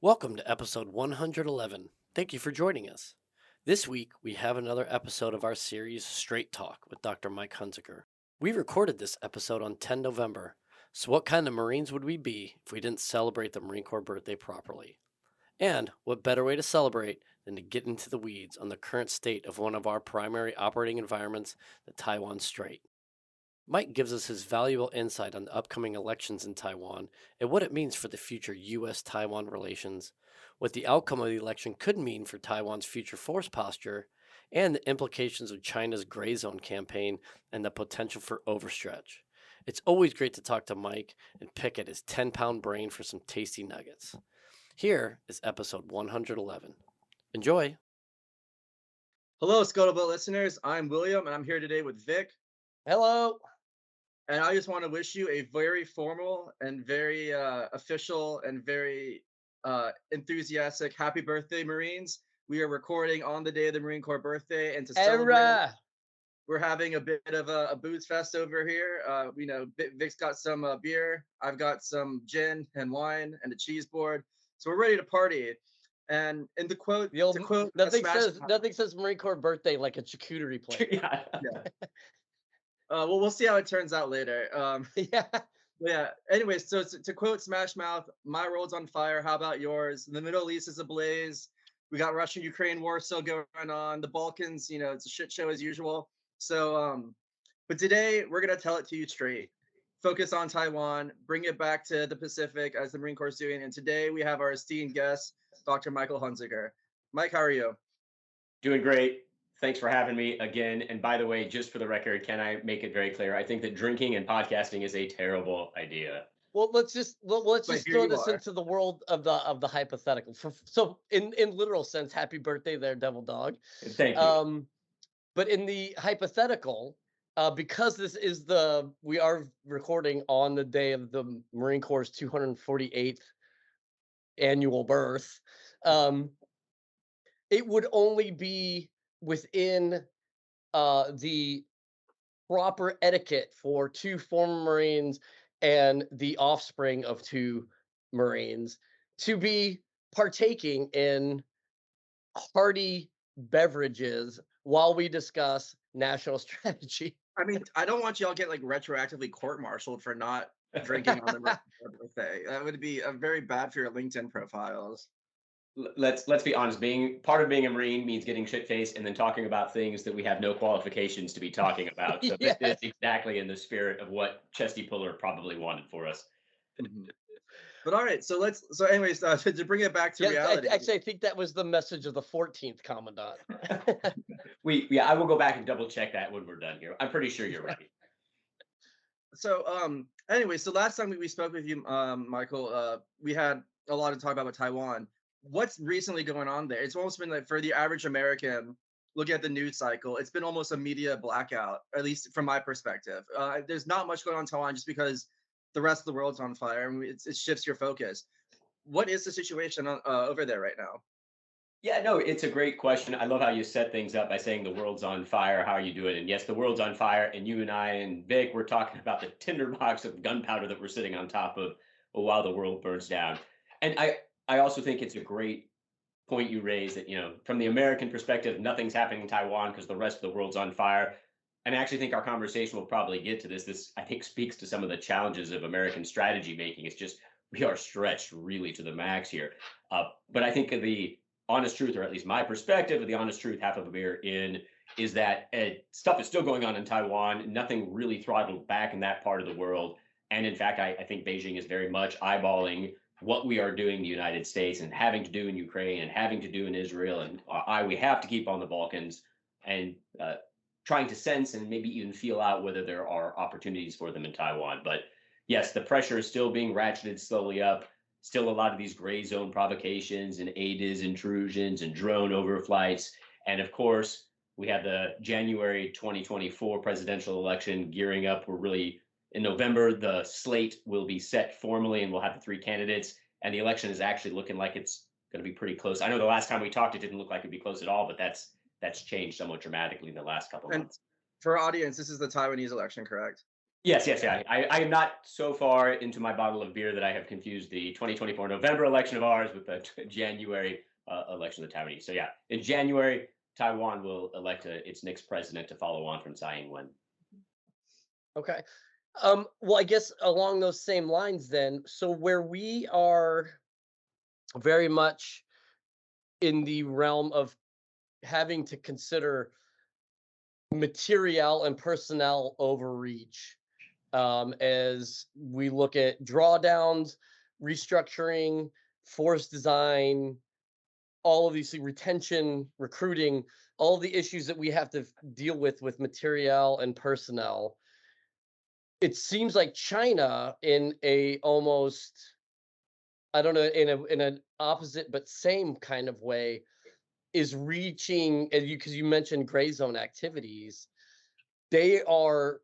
Welcome to episode 111. Thank you for joining us. This week, we have another episode of our series, Strait Talk, with Dr. Mike Hunzeker. We recorded this episode on 10 November, so what kind of Marines would we be if we didn't celebrate the Marine Corps birthday properly? And what better way to celebrate than to get into the weeds on the current state of one of our primary operating environments, the Taiwan Strait? Mike gives us his valuable insight on the upcoming elections in Taiwan and what it means for the future U.S. Taiwan relations, what the outcome of the election could mean for Taiwan's future force posture, and the implications of China's gray zone campaign and the potential for overstretch. It's always great to talk to Mike and pick at his 10-pound brain for some tasty nuggets. Here is episode 111. Enjoy! Hello, Scuttlebutt listeners. I'm William, and I'm here today with Vic. Hello! And I just want to wish you a very formal and very official and very enthusiastic happy birthday, Marines. We are recording on the day of the Marine Corps birthday, and to celebrate, we're having a bit of a booze fest over here. Vic's got some beer. I've got some gin and wine and a cheese board. So we're ready to party. And in the quote, nothing says Marine Corps birthday like a charcuterie plate. yeah. Well, we'll see how it turns out later. Yeah. Yeah. Anyways, so to quote Smash Mouth, my world's on fire. How about yours? The Middle East is ablaze. We got Russia-Ukraine war still going on. The Balkans, it's a shit show as usual. So, but today we're gonna tell it to you straight. Focus on Taiwan. Bring it back to the Pacific as the Marine Corps is doing. And today we have our esteemed guest, Dr. Michael Hunzeker. Mike, how are you? Doing great. Thanks for having me again. And by the way, just for the record, can I make it very clear? I think that drinking and podcasting is a terrible idea. Well, let's just throw this into the world of the hypothetical. So, in literal sense, happy birthday, there, devil dog. Thank you. But in the hypothetical, because we are recording on the day of the Marine Corps' 248th annual birth, it would only be within the proper etiquette for two former Marines and the offspring of two Marines to be partaking in hearty beverages while we discuss national strategy. I mean, I don't want y'all get like retroactively court-martialed for not drinking on the birthday. That would be very bad for your LinkedIn profiles. Let's be honest. Being part of being a Marine means getting shit-faced and then talking about things that we have no qualifications to be talking about. So Yes. This is exactly in the spirit of what Chesty Puller probably wanted for us. But all right, so anyways, to bring it back to reality. Actually, I think that was the message of the 14th Commandant. I will go back and double check that when we're done here. I'm pretty sure you're right. So anyway, so last time we spoke with you, Michael, we had a lot to talk about with Taiwan. What's recently going on there? It's almost been like, for the average American, looking at the news cycle, it's been almost a media blackout, at least from my perspective. There's not much going on in Taiwan just because the rest of the world's on fire, and it shifts your focus. What is the situation over there right now? Yeah, no, it's a great question. I love how you set things up by saying the world's on fire. How are you doing? And yes, the world's on fire. And you and I and Vic, we're talking about the tinderbox of gunpowder that we're sitting on top of while the world burns down. And I also think it's a great point you raised that, from the American perspective, nothing's happening in Taiwan because the rest of the world's on fire. And I actually think our conversation will probably get to this. This, I think, speaks to some of the challenges of American strategy making. It's just we are stretched really to the max here. But I think the honest truth, or at least my perspective of the honest truth, half of a beer in, is that stuff is still going on in Taiwan. Nothing really throttled back in that part of the world. And in fact, I think Beijing is very much eyeballing what we are doing in the United States and having to do in Ukraine and having to do in Israel. And we have to keep on the Balkans and trying to sense and maybe even feel out whether there are opportunities for them in Taiwan. But yes, the pressure is still being ratcheted slowly up. Still a lot of these gray zone provocations and ADIS intrusions and drone overflights. And of course, we have the January 2024 presidential election gearing up. We're really in November, the slate will be set formally and we'll have the three candidates. And the election is actually looking like it's going to be pretty close. I know the last time we talked, it didn't look like it'd be close at all, but that's changed somewhat dramatically in the last couple of months. For our audience, this is the Taiwanese election, correct? Yes, yes, yeah. I am not so far into my bottle of beer that I have confused the 2024 November election of ours with the January election of the Taiwanese. So yeah, in January, Taiwan will elect its next president to follow on from Tsai Ing-wen. Okay. Well, I guess along those same lines then, so where we are very much in the realm of having to consider material and personnel overreach, as we look at drawdowns, restructuring, force design, all of these retention, recruiting, all the issues that we have to deal with material and personnel. It seems like China, in a almost, I don't know, in an opposite but same kind of way, is reaching, and you, because you mentioned gray zone activities, they are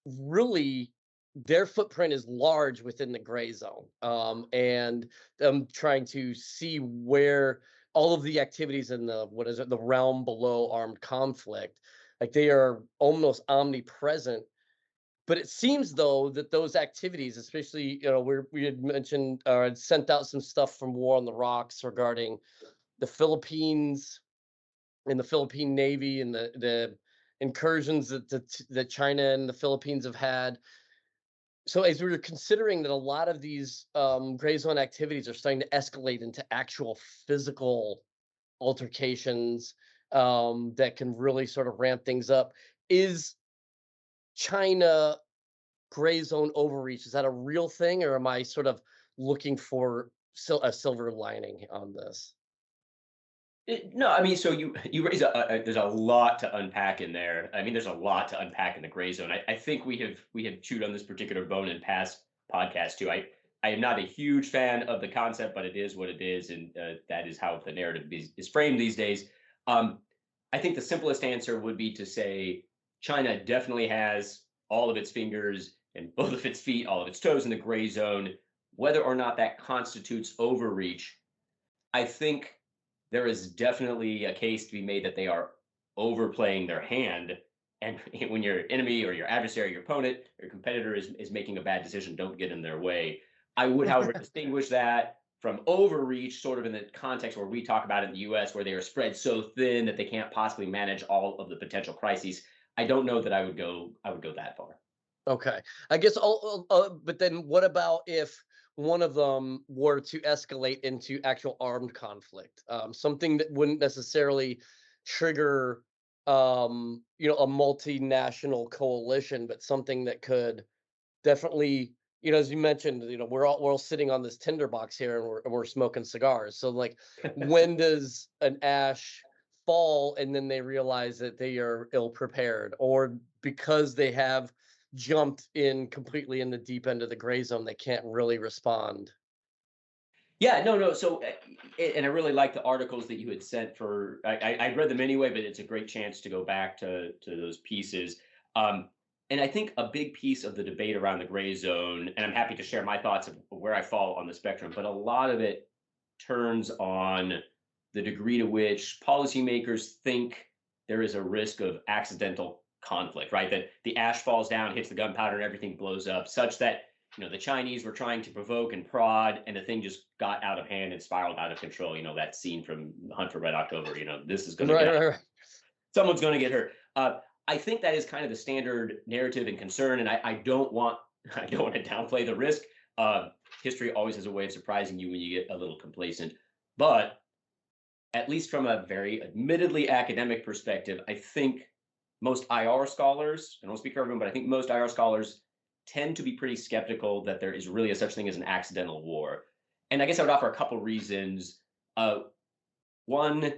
really, their footprint is large within the gray zone, and them trying to see where all of the activities in the, what is it, the realm below armed conflict, like they are almost omnipresent. But it seems though that those activities, especially, we had mentioned or had sent out some stuff from War on the Rocks regarding the Philippines and the Philippine Navy and the incursions that China and the Philippines have had. So as we were considering that a lot of these gray zone activities are starting to escalate into actual physical altercations, that can really sort of ramp things up, is China gray zone overreach, is that a real thing, or am I sort of looking for a silver lining on this? No, I mean, so you raise there's a lot to unpack in there. I mean, there's a lot to unpack in the gray zone. I think we have chewed on this particular bone in past podcasts too. I am not a huge fan of the concept, but it is what it is, and that is how the narrative is framed these days. Um, I think the simplest answer would be to say China definitely has all of its fingers and both of its feet, all of its toes in the gray zone. Whether or not that constitutes overreach, I think there is definitely a case to be made that they are overplaying their hand. And when your enemy or your adversary, your opponent, your competitor is making a bad decision, don't get in their way. I would, however, distinguish that from overreach, sort of in the context where we talk about it in the US, where they are spread so thin that they can't possibly manage all of the potential crises. I don't know that I would go that far. Okay. I guess but then what about if one of them were to escalate into actual armed conflict? Something that wouldn't necessarily trigger, a multinational coalition, but something that could definitely, as you mentioned, we're all sitting on this tinderbox here, and we're smoking cigars. So like, when does an ash fall and then they realize that they are ill prepared, or because they have jumped in completely in the deep end of the gray zone, they can't really respond? Yeah, no, no. So, and I really like the articles that you had sent for. I read them anyway, but it's a great chance to go back to those pieces. Um, and I think a big piece of the debate around the gray zone, and I'm happy to share my thoughts of where I fall on the spectrum, but a lot of it turns on the degree to which policymakers think there is a risk of accidental conflict, right? That the ash falls down, hits the gunpowder, and everything blows up, such that the Chinese were trying to provoke and prod, and the thing just got out of hand and spiraled out of control. That scene from Hunt for Red October. This is going to Right, get out. right, right. Someone's going to get hurt. I think that is kind of the standard narrative and concern, and I don't want I don't want to downplay the risk. Uh, History always has a way of surprising you when you get a little complacent, but at least from a very admittedly academic perspective, I think most IR scholars, and I don't speak for everyone, but I think most IR scholars tend to be pretty skeptical that there is really a such thing as an accidental war. And I guess I would offer a couple reasons. One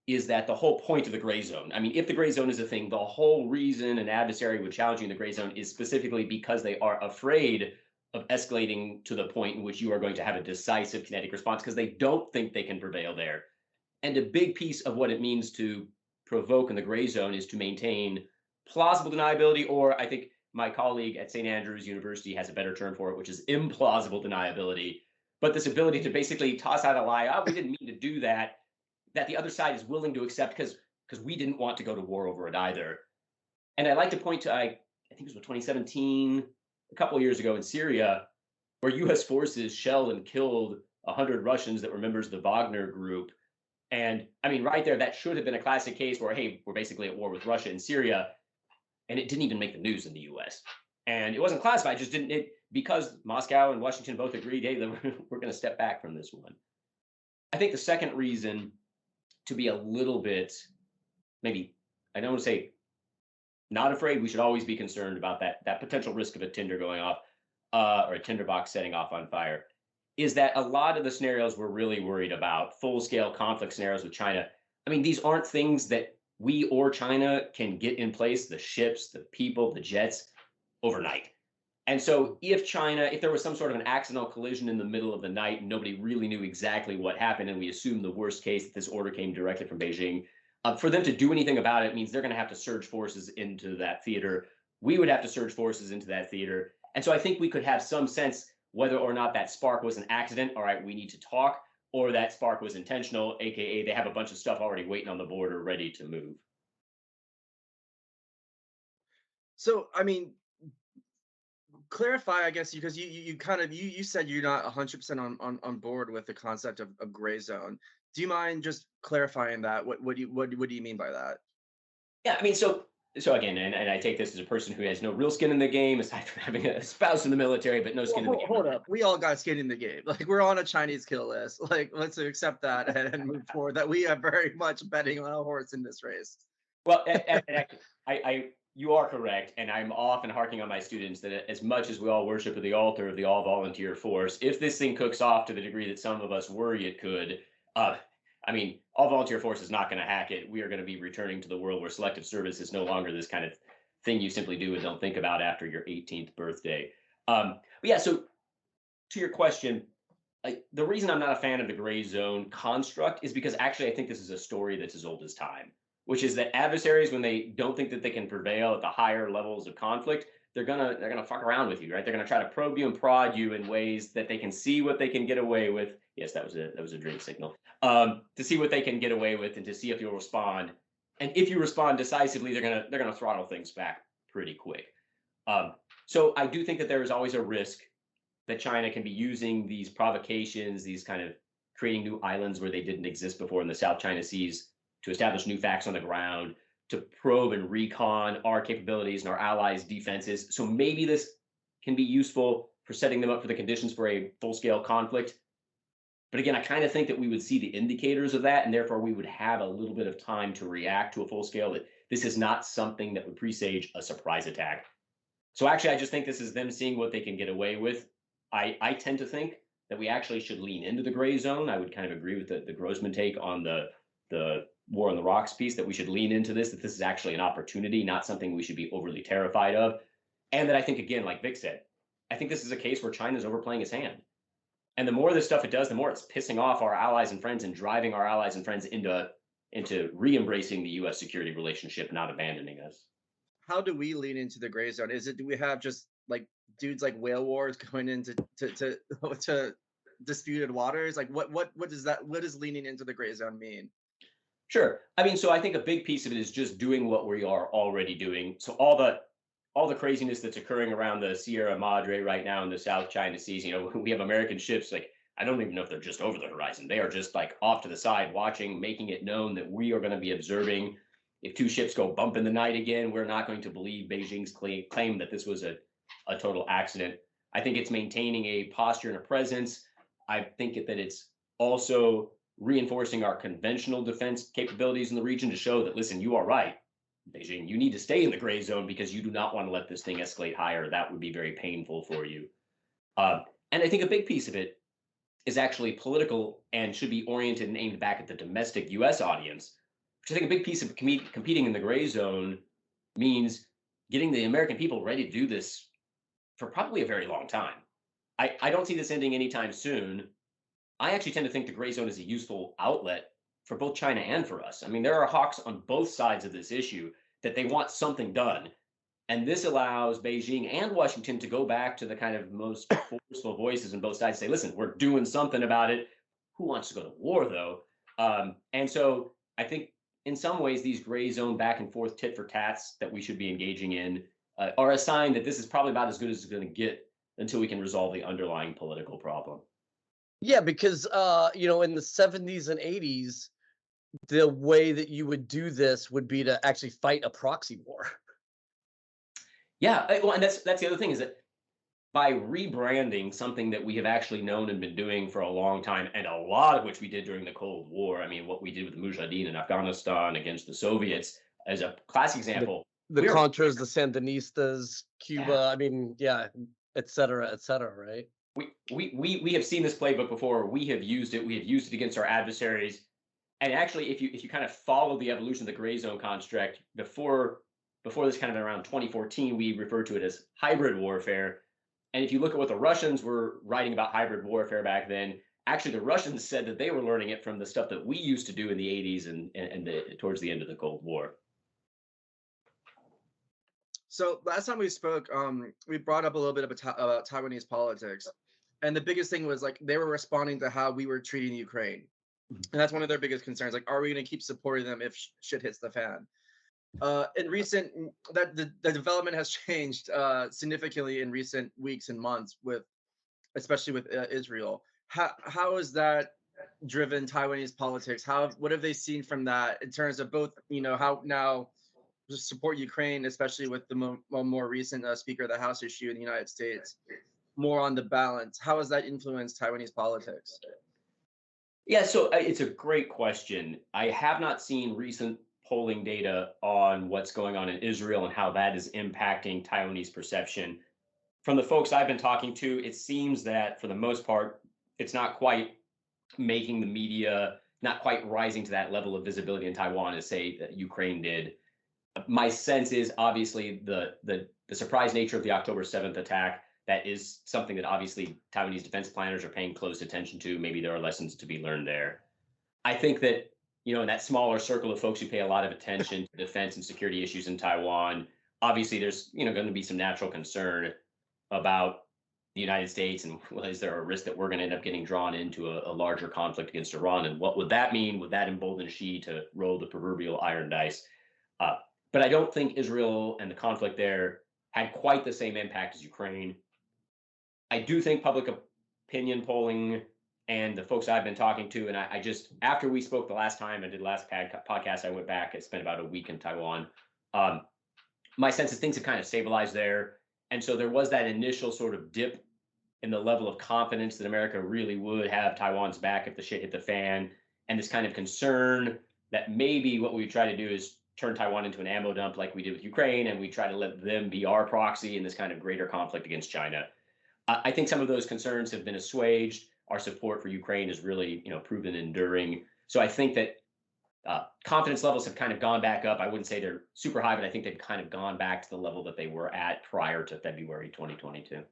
is that the whole point of the gray zone, I mean, if the gray zone is a thing, the whole reason an adversary would challenge you in the gray zone is specifically because they are afraid of escalating to the point in which you are going to have a decisive kinetic response because they don't think they can prevail there. And a big piece of what it means to provoke in the gray zone is to maintain plausible deniability, or I think my colleague at St. Andrews University has a better term for it, which is implausible deniability. But this ability to basically toss out a lie, oh, we didn't mean to do that, that the other side is willing to accept because we didn't want to go to war over it either. And I like to point to, I think it was 2017, a couple of years ago in Syria, where U.S. forces shelled and killed 100 Russians that were members of the Wagner group. And I mean, right there, that should have been a classic case where, hey, we're basically at war with Russia and Syria, and it didn't even make the news in the U.S. And it wasn't classified, just didn't it because Moscow and Washington both agreed, hey, we're going to step back from this one. I think the second reason to be a little bit, maybe, I don't want to say not afraid, we should always be concerned about that potential risk of a tinder going off or a tinderbox setting off on fire, is that a lot of the scenarios we're really worried about, full-scale conflict scenarios with China, I mean, these aren't things that we or China can get in place, the ships, the people, the jets, overnight. And so if there was some sort of an accidental collision in the middle of the night and nobody really knew exactly what happened, and we assume the worst case that this order came directly from Beijing, for them to do anything about it means they're going to have to surge forces into that theater. We would have to surge forces into that theater. And so I think we could have some sense whether or not that spark was an accident, all right, we need to talk, or that spark was intentional, aka they have a bunch of stuff already waiting on the border ready to move. So, I mean, clarify, I guess, because you kind of you said you're not 100% on board with the concept of a gray zone. Do you mind just clarifying that? What do you mean by that? Yeah, I mean, so again, and I take this as a person who has no real skin in the game, aside from having a spouse in the military, but no skin in the game. Hold up, we all got skin in the game. Like, we're on a Chinese kill list. Like, let's accept that and move forward. That we are very much betting on a horse in this race. Well, you are correct, and I'm often harking on my students that as much as we all worship at the altar of the all-volunteer force, if this thing cooks off to the degree that some of us worry it could, I mean, all-volunteer force is not going to hack it. We are going to be returning to the world where selective service is no longer this kind of thing you simply do and don't think about after your 18th birthday. But yeah, so to your question, the reason I'm not a fan of the gray zone construct is because actually I think this is a story that's as old as time, which is that adversaries, when they don't think that they can prevail at the higher levels of conflict, they're gonna fuck around with you, right? They're gonna try to probe you and prod you in ways that they can see what they can get away with. Yes, that was a drink signal. To see what they can get away with and to see if you'll respond. And if you respond decisively, they're gonna throttle things back pretty quick. So I do think that there is always a risk that China can be using these provocations, these kind of creating new islands where they didn't exist before in the South China Seas, to establish new facts on the ground, to probe and recon our capabilities and our allies' defenses. So maybe this can be useful for setting them up for the conditions for a full-scale conflict. But again, I kind of think that we would see the indicators of that, and therefore we would have a little bit of time to react to a full scale, that this is not something that would presage a surprise attack. So actually, I just think this is them seeing what they can get away with. I tend to think that we actually should lean into the gray zone. I would kind of agree with the Grossman take on the War on the Rocks piece, that we should lean into this, that this is actually an opportunity, not something we should be overly terrified of. And that I think, again, like Vic said, I think this is a case where China's overplaying its hand. And the more of this stuff it does, the more it's pissing off our allies and friends and driving our allies and friends into re-embracing the U.S. security relationship, not abandoning us. How do we lean into the gray zone? Do we have just like dudes like whale wars going into to disputed waters? Like what does leaning into the gray zone mean? Sure. I mean, so I think a big piece of it is just doing what we are already doing. So all the craziness that's occurring around the Sierra Madre right now in the South China Seas, we have American ships, like, I don't even know if they're just over the horizon. They are just like off to the side watching, making it known that we are going to be observing. If two ships go bump in the night again, we're not going to believe Beijing's claim that this was a total accident. I think it's maintaining a posture and a presence. I think that it's also reinforcing our conventional defense capabilities in the region to show that, listen, you are right, Beijing, you need to stay in the gray zone because you do not want to let this thing escalate higher. That would be very painful for you. And I think a big piece of it is actually political and should be oriented and aimed back at the domestic U.S. audience, which I think a big piece of competing in the gray zone means getting the American people ready to do this for probably a very long time. I don't see this ending anytime soon. I actually tend to think the gray zone is a useful outlet for both China and for us. I mean, there are hawks on both sides of this issue that they want something done. And this allows Beijing and Washington to go back to the kind of most forceful voices on both sides, say, listen, we're doing something about it. Who wants to go to war, though? And so I think in some ways, these gray zone back and forth tit for tats that we should be engaging in are a sign that this is probably about as good as it's going to get until we can resolve the underlying political problem. Yeah, because in the 70s and 80s, the way that you would do this would be to actually fight a proxy war. Yeah, well, and that's the other thing is that by rebranding something that we have actually known and been doing for a long time, and a lot of which we did during the Cold War. I mean, what we did with the Mujahideen in Afghanistan against the Soviets, as a classic The example, the we're Contras, the Sandinistas, yeah, Cuba, I mean, yeah, et cetera, right? we have seen this playbook before. We have used it. We have used it against our adversaries. And actually, if you kind of follow the evolution of the gray zone construct, before this kind of around 2014, we referred to it as hybrid warfare. And if you look at what the Russians were writing about hybrid warfare back then, actually the Russians said that they were learning it from the stuff that we used to do in the 80s and towards the end of the Cold War. So last time we spoke, we brought up a little bit about Taiwanese politics, and the biggest thing was like they were responding to how we were treating Ukraine, and that's one of their biggest concerns. Like, are we going to keep supporting them if shit hits the fan? In recent that the development has changed significantly in recent weeks and months, with especially with Israel. How has that driven Taiwanese politics? What have they seen from that in terms of both, how now just support Ukraine, especially with the more recent Speaker of the House issue in the United States, more on the balance. How has that influenced Taiwanese politics? Yeah, so it's a great question. I have not seen recent polling data on what's going on in Israel and how that is impacting Taiwanese perception. From the folks I've been talking to, it seems that for the most part, it's not quite making the media, not quite rising to that level of visibility in Taiwan as, say, that Ukraine did. My sense is obviously the surprise nature of the October 7th attack. That is something that obviously Taiwanese defense planners are paying close attention to. Maybe there are lessons to be learned there. I think that, in that smaller circle of folks who pay a lot of attention to defense and security issues in Taiwan, obviously there's, going to be some natural concern about the United States and, well, is there a risk that we're going to end up getting drawn into a larger conflict against Iran? And what would that mean? Would that embolden Xi to roll the proverbial iron dice? But I don't think Israel and the conflict there had quite the same impact as Ukraine. I do think public opinion polling and the folks I've been talking to, and I just, after we spoke the last time, I did last podcast, I went back, I spent about a week in Taiwan. My sense is things have kind of stabilized there. And so there was that initial sort of dip in the level of confidence that America really would have Taiwan's back if the shit hit the fan, and this kind of concern that maybe what we try to do is turn Taiwan into an ammo dump like we did with Ukraine, and we try to let them be our proxy in this kind of greater conflict against China. I think some of those concerns have been assuaged. Our support for Ukraine is really, proven enduring. So I think that confidence levels have kind of gone back up. I wouldn't say they're super high, but I think they've kind of gone back to the level that they were at prior to February 2022.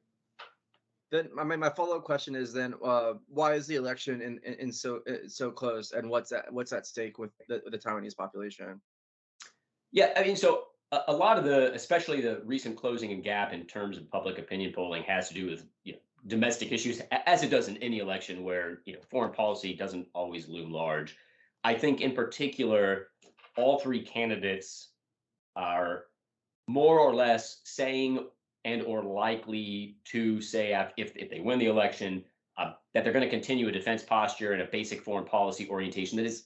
Then my follow-up question is then why is the election in so close, and what's at stake with the Taiwanese population? Yeah, I mean, so a lot of especially the recent closing and gap in terms of public opinion polling has to do with domestic issues, as it does in any election where foreign policy doesn't always loom large. I think in particular, all three candidates are more or less saying and or likely to say if they win the election that they're going to continue a defense posture and a basic foreign policy orientation that is,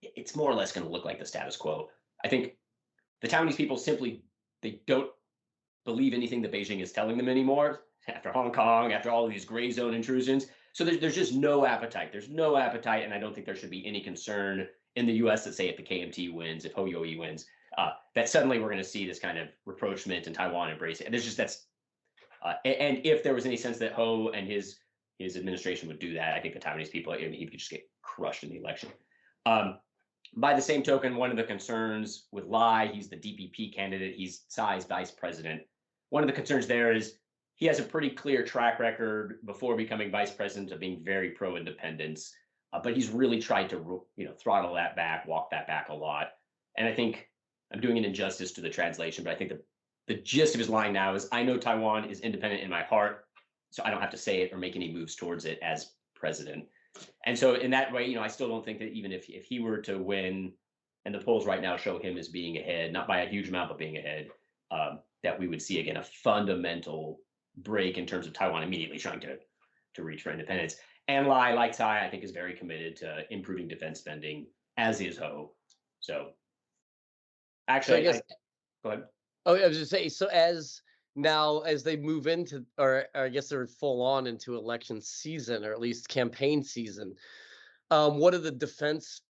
it's more or less going to look like the status quo. I think the Taiwanese people simply, they don't believe anything that Beijing is telling them anymore after Hong Kong, after all of these gray zone intrusions. So there's just no appetite. There's no appetite, and I don't think there should be any concern in the U.S. that say if the KMT wins, if Ho Yo-i wins, that suddenly we're going to see this kind of rapprochement and Taiwan embrace it. And there's just and if there was any sense that Ho and his administration would do that, I think the Taiwanese people, he could just get crushed in the election. By the same token, one of the concerns with Lai, he's the DPP candidate, he's Tsai's vice president. One of the concerns there is he has a pretty clear track record before becoming vice president of being very pro-independence, but he's really tried to throttle that back, walk that back a lot. And I think I'm doing an injustice to the translation, but I think the gist of his line now is, I know Taiwan is independent in my heart, so I don't have to say it or make any moves towards it as president. And so in that way, I still don't think that even if he were to win, and the polls right now show him as being ahead, not by a huge amount, but being ahead, that we would see again a fundamental break in terms of Taiwan immediately trying to reach for independence. And Lai, like Tsai, I think is very committed to improving defense spending, as is Ho. So actually, So I guess, go ahead. oh, I was just saying, so as they move into, or I guess they're full on into election season, or at least campaign season, what are the defense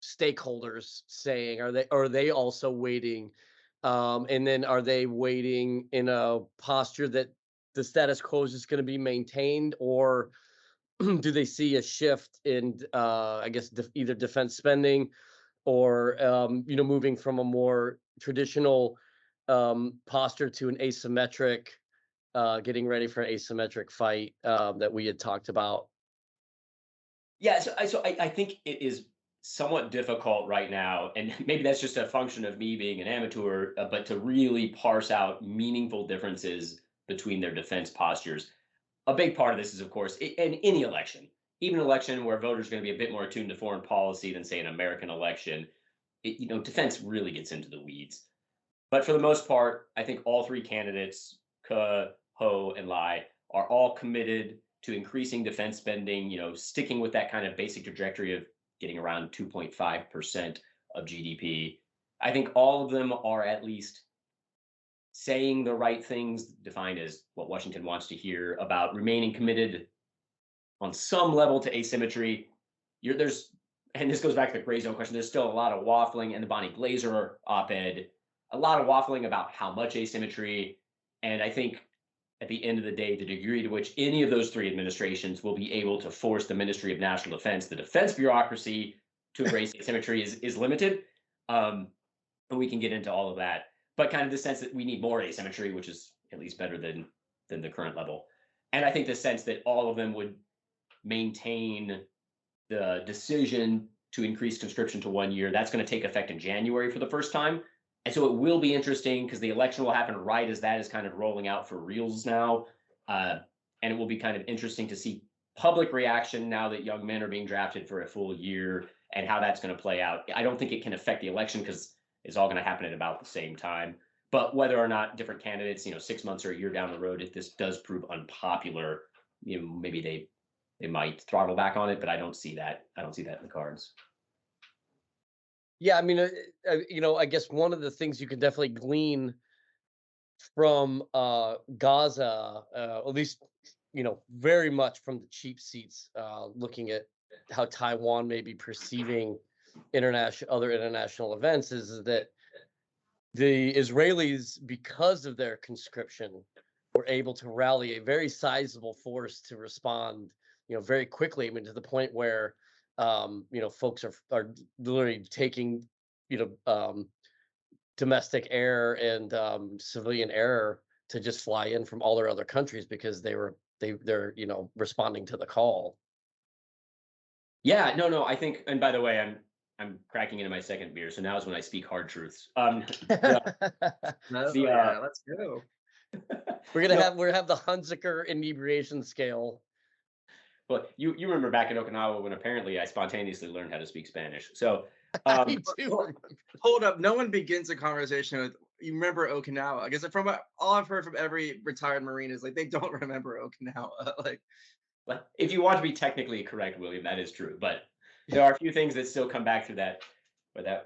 stakeholders saying? Are they also waiting? And then are they waiting in a posture that the status quo is just going to be maintained, or do they see a shift in, I guess, either defense spending or moving from a more traditional posture to an asymmetric, getting ready for an asymmetric fight that we had talked about? Yeah, so I think it is somewhat difficult right now, and maybe that's just a function of me being an amateur, but to really parse out meaningful differences between their defense postures. A big part of this is, of course, in any election, even an election where voters are going to be a bit more attuned to foreign policy than, say, an American election, defense really gets into the weeds. But for the most part, I think all three candidates, Ke, Ho, and Lai, are all committed to increasing defense spending, sticking with that kind of basic trajectory of getting around 2.5% of GDP. I think all of them are at least saying the right things, defined as what Washington wants to hear, about remaining committed on some level to asymmetry. And this goes back to the gray zone question, there's still a lot of waffling in the Bonnie Glaser op-ed, a lot of waffling about how much asymmetry. And I think at the end of the day, the degree to which any of those three administrations will be able to force the Ministry of National Defense, the defense bureaucracy, to embrace asymmetry is limited. And we can get into all of that. But kind of the sense that we need more asymmetry, which is at least better than the current level. And I think the sense that all of them would maintain the decision to increase conscription to 1 year, that's going to take effect in January for the first time. And so it will be interesting because the election will happen right as that is kind of rolling out for reals now. And it will be kind of interesting to see public reaction now that young men are being drafted for a full year and how that's going to play out. I don't think it can affect the election because it's all going to happen at about the same time. But whether or not different candidates, 6 months or a year down the road, if this does prove unpopular, maybe they might throttle back on it, but I don't see that. I don't see that in the cards. Yeah, I mean, I guess one of the things you can definitely glean from Gaza, at least, very much from the cheap seats, looking at how Taiwan may be perceiving other international events, is that the Israelis, because of their conscription, were able to rally a very sizable force to respond, very quickly. I mean, to the point where, folks are literally taking, domestic air and civilian air to just fly in from all their other countries because they're responding to the call. Yeah, no, I think, and by the way, I'm cracking into my second beer, so now is when I speak hard truths. Let's go. We're gonna have the Hunzeker inebriation scale. Well, you remember back in Okinawa when apparently I spontaneously learned how to speak Spanish. So I do. Hold up, no one begins a conversation with, you remember Okinawa? I guess from all I've heard from every retired Marine is like they don't remember Okinawa. But if you want to be technically correct, William, that is true. But there are a few things that still come back through that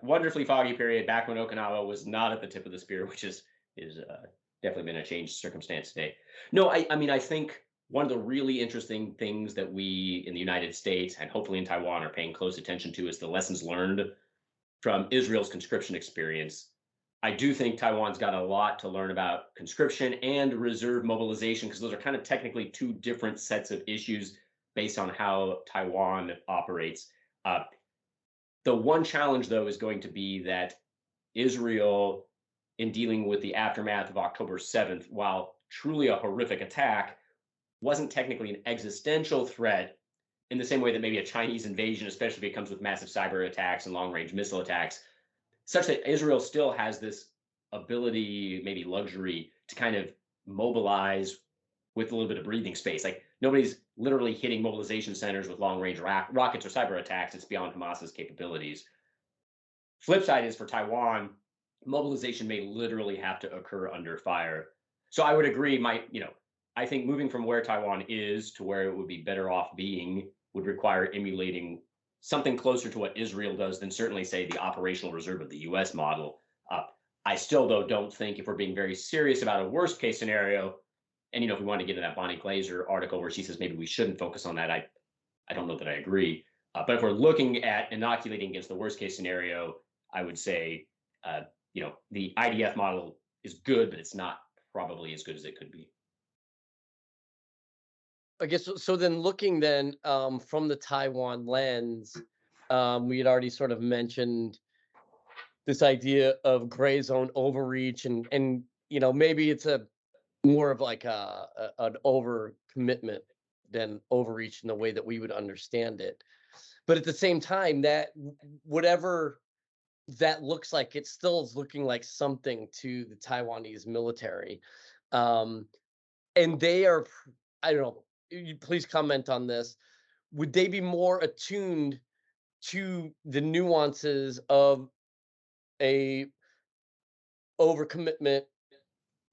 wonderfully foggy period back when Okinawa was not at the tip of the spear, which is definitely been a changed circumstance today. No, I mean, I think one of the really interesting things that we in the United States and hopefully in Taiwan are paying close attention to is the lessons learned from Israel's conscription experience. I do think Taiwan's got a lot to learn about conscription and reserve mobilization because those are kind of technically two different sets of issues based on how Taiwan operates. The one challenge, though, is going to be that Israel, in dealing with the aftermath of October 7th, while truly a horrific attack, wasn't technically an existential threat in the same way that maybe a Chinese invasion, especially if it comes with massive cyber attacks and long-range missile attacks, such that Israel still has this ability, maybe luxury, to kind of mobilize with a little bit of breathing space. Like nobody's literally hitting mobilization centers with long-range rockets or cyber attacks. It's beyond Hamas's capabilities. Flip side is for Taiwan, mobilization may literally have to occur under fire. So I would agree. I think moving from where Taiwan is to where it would be better off being would require emulating something closer to what Israel does than certainly say the operational reserve of the U.S. model. Uh, I still, though, don't think if we're being very serious about a worst case scenario, and if we want to get into that Bonnie Glaser article where she says maybe we shouldn't focus on that, I don't know that I agree. But if we're looking at inoculating against the worst case scenario, I would say, the IDF model is good, but it's not probably as good as it could be. I guess so. Then looking then from the Taiwan lens, we had already sort of mentioned this idea of gray zone overreach, and maybe it's a more of like an over commitment than overreach in the way that we would understand it. But at the same time, that whatever that looks like, it still is looking like something to the Taiwanese military. Um, and they are, I don't know, you please comment on this. Would they be more attuned to the nuances of a overcommitment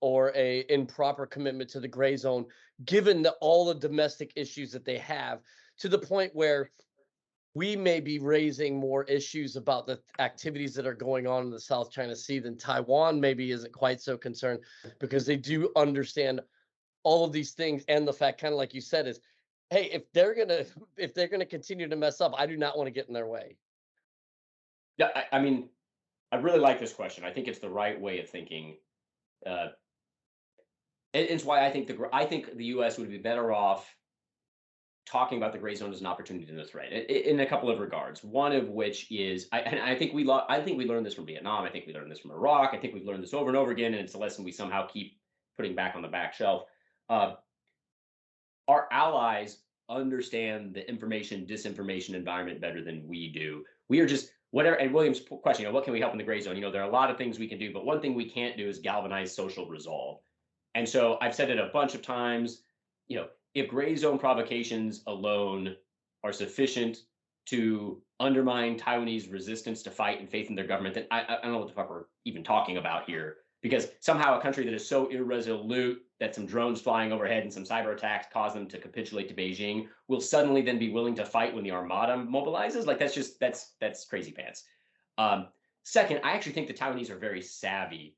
or a improper commitment to the gray zone, given all the domestic issues that they have, to the point where we may be raising more issues about the activities that are going on in the South China Sea than Taiwan maybe isn't quite so concerned, because they do understand all of these things, and the fact, kind of like you said, is, hey, if they're gonna continue to mess up, I do not want to get in their way. Yeah, I mean, I really like this question. I think it's the right way of thinking. Uh, it's why I think the U.S. would be better off talking about the gray zone as an opportunity and a threat in a couple of regards. One of which is, I think I think we learned this from Vietnam. I think we learned this from Iraq. I think we've learned this over and over again, and it's a lesson we somehow keep putting back on the back shelf. Uh, our allies understand the information disinformation environment better than we do. We are just whatever. And William's question, what can we help in the gray zone? There are a lot of things we can do, but one thing we can't do is galvanize social resolve. And so I've said it a bunch of times. If gray zone provocations alone are sufficient to undermine Taiwanese resistance to fight and faith in their government, then I don't know what the fuck we're even talking about here. Because somehow a country that is so irresolute that some drones flying overhead and some cyber attacks cause them to capitulate to Beijing will suddenly then be willing to fight when the Armada mobilizes. Like that's crazy pants. Second, I actually think the Taiwanese are very savvy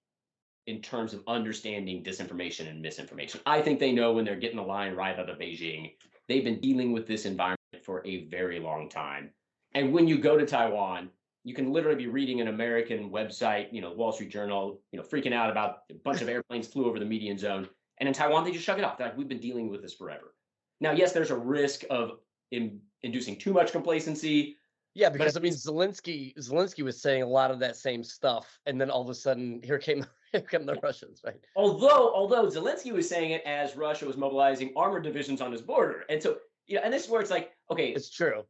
in terms of understanding disinformation and misinformation. I think they know when they're getting the line right out of Beijing. They've been dealing with this environment for a very long time. And when you go to Taiwan, you can literally be reading an American website, Wall Street Journal, freaking out about a bunch of airplanes flew over the median zone. And in Taiwan, they just shrug it off. They're like, we've been dealing with this forever. Now, yes, there's a risk of inducing too much complacency. Yeah, because I mean, Zelensky was saying a lot of that same stuff, and then all of a sudden, here came the Russians, right? Although Zelensky was saying it as Russia was mobilizing armored divisions on his border, and so and this is where it's like, okay, It's true.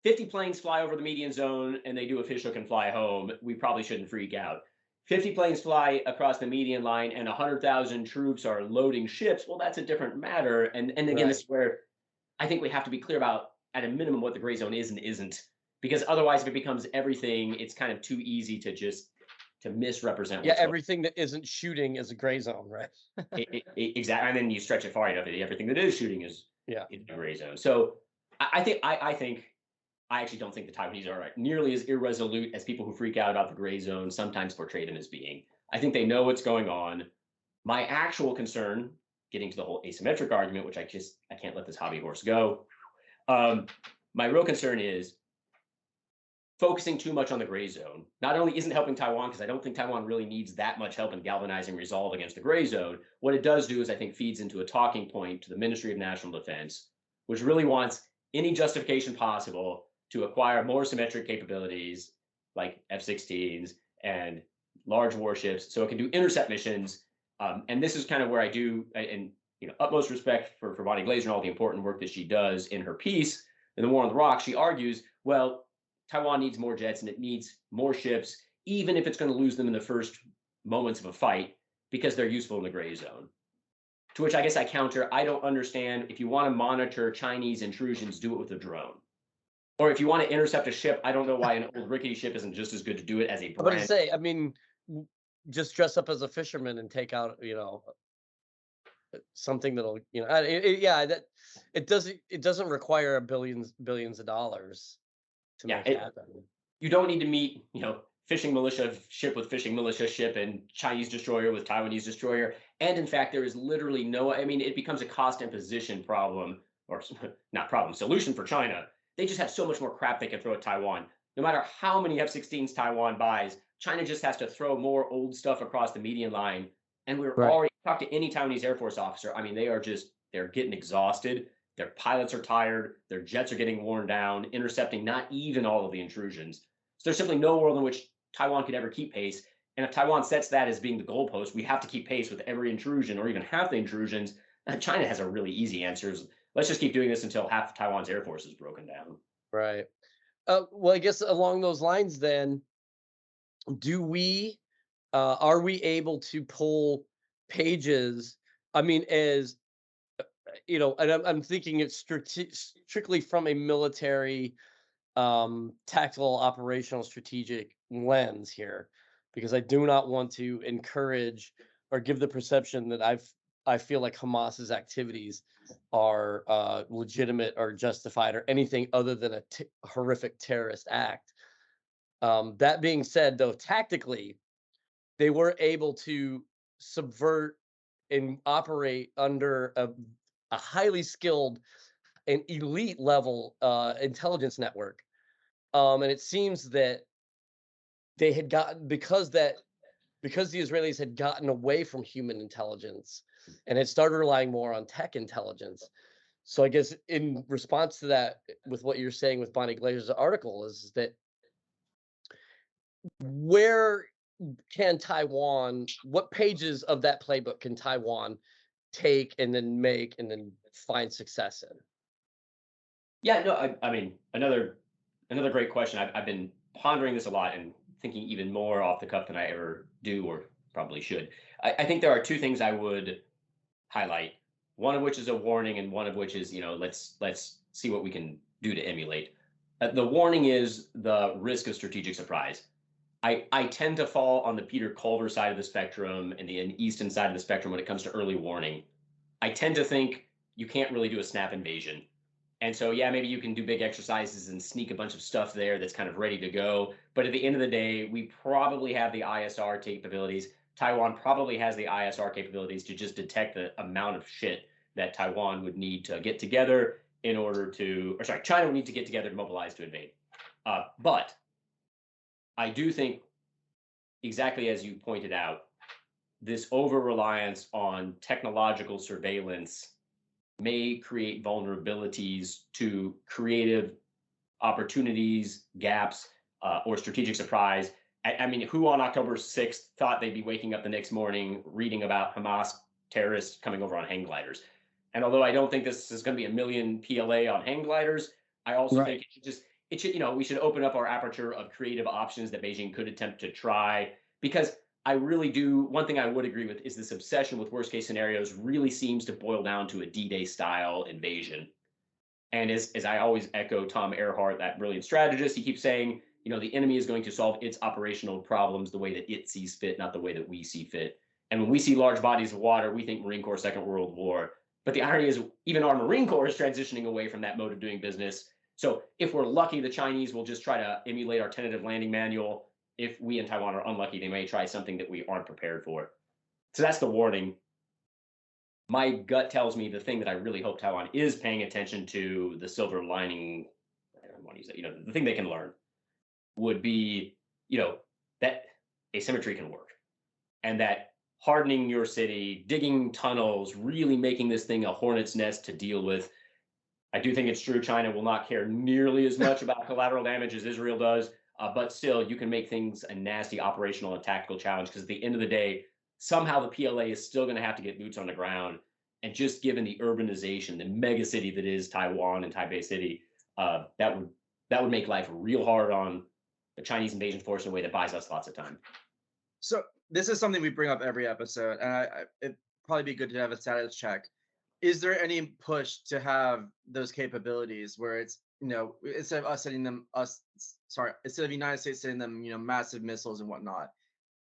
50 planes fly over the median zone and they do a fish hook and fly home. We probably shouldn't freak out. 50 planes fly across the median line and 100,000 troops are loading ships. Well, that's a different matter. And again, Right. this is where I think we have to be clear about, at a minimum, what the gray zone is and isn't. Because otherwise, if it becomes everything, it's kind of too easy to misrepresent. Yeah, everything that isn't shooting is a gray zone, right? Exactly. And then you stretch it far enough, everything that is shooting is in the gray zone. So I think I actually don't think the Taiwanese are nearly as irresolute as people who freak out about the gray zone sometimes portray them as being. I think they know what's going on. My actual concern, getting to the whole asymmetric argument, which I can't let this hobby horse go. My real concern is focusing too much on the gray zone. Not only isn't helping Taiwan, because I don't think Taiwan really needs that much help in galvanizing resolve against the gray zone. What it does do is, I think, feeds into a talking point to the Ministry of National Defense, which really wants any justification possible to acquire more symmetric capabilities like F-16s and large warships, so it can do intercept missions. And this is kind of where I do, and utmost respect for Bonnie Glaser and all the important work that she does in her piece in The War on the Rocks. She argues, well, Taiwan needs more jets and it needs more ships, even if it's going to lose them in the first moments of a fight, because they're useful in the gray zone. To which I guess I counter, I don't understand. If you want to monitor Chinese intrusions, do it with a drone. Or if you want to intercept a ship, I don't know why an old rickety ship isn't just as good to do it as a brand. But to say, I mean, just dress up as a fisherman and take out, something that'll, yeah, that it doesn't require billions of dollars to Yeah, make happen. you don't need to meet, fishing militia ship with fishing militia ship and Chinese destroyer with Taiwanese destroyer. And in fact, there is literally no, I mean, it becomes a cost imposition problem or not problem, solution for China. They just have so much more crap they can throw at Taiwan. No matter how many F-16s Taiwan buys, China just has to throw more old stuff across the median line. And we're Right. already, talk to any Taiwanese Air Force officer. I mean, they're getting exhausted. Their pilots are tired. Their jets are getting worn down, intercepting not even all of the intrusions. So there's simply no world in which Taiwan could ever keep pace. And if Taiwan sets that as being the goalpost, we have to keep pace with every intrusion or even half the intrusions. China has a really easy answer. Let's just keep doing this until half of Taiwan's Air Force is broken down. Right. Well, I guess along those lines, then, do we are we able to pull pages? I mean, as and I'm thinking it's strictly from a military, tactical, operational, strategic lens here, because I do not want to encourage or give the perception that I feel like Hamas's activities are legitimate or justified or anything other than a horrific terrorist act. That being said, though, tactically, they were able to subvert and operate under a highly skilled and elite level intelligence network. And it seems that they had gotten because the Israelis had gotten away from human intelligence and had started relying more on tech intelligence. So I guess in response to that, with what you're saying with Bonnie Glazer's article, is that where can Taiwan, what pages of that playbook can Taiwan take and then make and then find success in? Yeah, no, I mean, another great question. I've been pondering this a lot and thinking even more off the cuff than I ever do or probably should. I think there are two things I would highlight. One of which is a warning, and one of which is, let's see what we can do to emulate. The warning is the risk of strategic surprise. I tend to fall on the Peter Culver side of the spectrum and the Easton side of the spectrum when it comes to early warning. I tend to think you can't really do a snap invasion. And so, yeah, maybe you can do big exercises and sneak a bunch of stuff there that's kind of ready to go. But at the end of the day, we probably have the ISR capabilities. Taiwan probably has the ISR capabilities to just detect the amount of shit that Taiwan would need to get together China would need to get together to mobilize to invade. But I do think, exactly as you pointed out, this over reliance on technological surveillance may create vulnerabilities to creative opportunities, gaps, or strategic surprise. I mean, who on October 6th thought they'd be waking up the next morning reading about Hamas terrorists coming over on hang gliders? And although I don't think this is going to be a million PLA on hang gliders, I also think we should open up our aperture of creative options that Beijing could attempt to try. Because I really do, one thing I would agree with is this obsession with worst case scenarios really seems to boil down to a D-Day style invasion. And as I always echo Tom Earhart, that brilliant strategist, he keeps saying, the enemy is going to solve its operational problems the way that it sees fit, not the way that we see fit. And when we see large bodies of water, we think Marine Corps, Second World War. But the irony is, even our Marine Corps is transitioning away from that mode of doing business. So if we're lucky, the Chinese will just try to emulate our tentative landing manual. If we in Taiwan are unlucky, they may try something that we aren't prepared for. So that's the warning. My gut tells me the thing that I really hope Taiwan is paying attention to, the silver lining, I don't want to use that, the thing they can learn would be, that asymmetry can work, and that hardening your city, digging tunnels, really making this thing a hornet's nest to deal with. I do think it's true China will not care nearly as much about collateral damage as Israel does, but still, you can make things a nasty operational and tactical challenge, because at the end of the day, somehow the PLA is still going to have to get boots on the ground. And just given the urbanization, the mega city that is Taiwan and Taipei City, that would make life real hard on the Chinese invasion force in a way that buys us lots of time. So this is something we bring up every episode, and it'd probably be good to have a status check. Is there any push to have those capabilities where it's, instead of instead of the United States sending them, massive missiles and whatnot,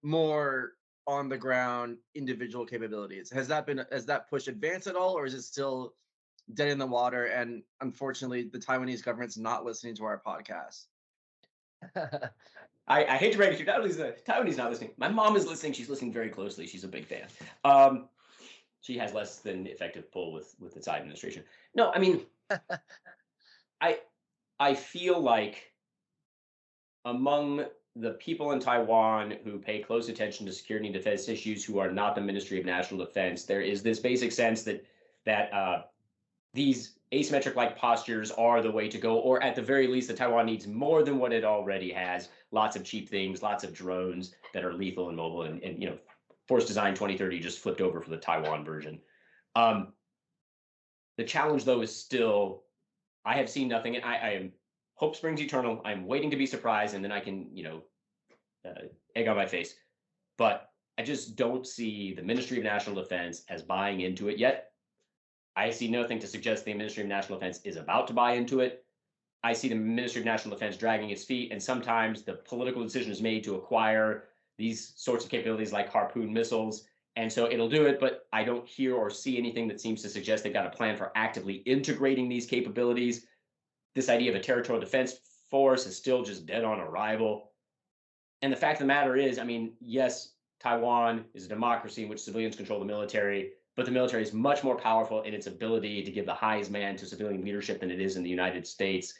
more on the ground individual capabilities? Has that push advanced at all, or is it still dead in the water? And unfortunately, the Taiwanese government's not listening to our podcast. I hate to break it to you, Taiwanese not listening. My mom is listening. She's listening very closely. She's a big fan. She has less than effective pull with the Tsai administration. No, I mean, I feel like among the people in Taiwan who pay close attention to security and defense issues, who are not the Ministry of National Defense, there is this basic sense that these asymmetric-like postures are the way to go, or at the very least, that Taiwan needs more than what it already has. Lots of cheap things, lots of drones that are lethal and mobile, and Force Design 2030 just flipped over for the Taiwan version. The challenge, though, is still, I have seen nothing, and I am hope springs eternal. I'm waiting to be surprised, and then I can, egg on my face. But I just don't see the Ministry of National Defense as buying into it yet. I see nothing to suggest the Ministry of National Defense is about to buy into it. I see the Ministry of National Defense dragging its feet, and sometimes the political decision is made to acquire these sorts of capabilities like Harpoon missiles, and so it'll do it, but I don't hear or see anything that seems to suggest they've got a plan for actively integrating these capabilities. This idea of a territorial defense force is still just dead on arrival. And the fact of the matter is, I mean, yes, Taiwan is a democracy in which civilians control the military, but the military is much more powerful in its ability to give the highest man to civilian leadership than it is in the United States.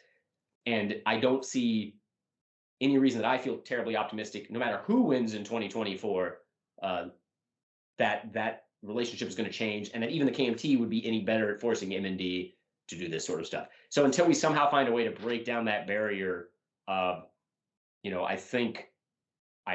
And I don't see any reason that I feel terribly optimistic, no matter who wins in 2024, that relationship is going to change, and that even the KMT would be any better at forcing MND to do this sort of stuff. So until we somehow find a way to break down that barrier, I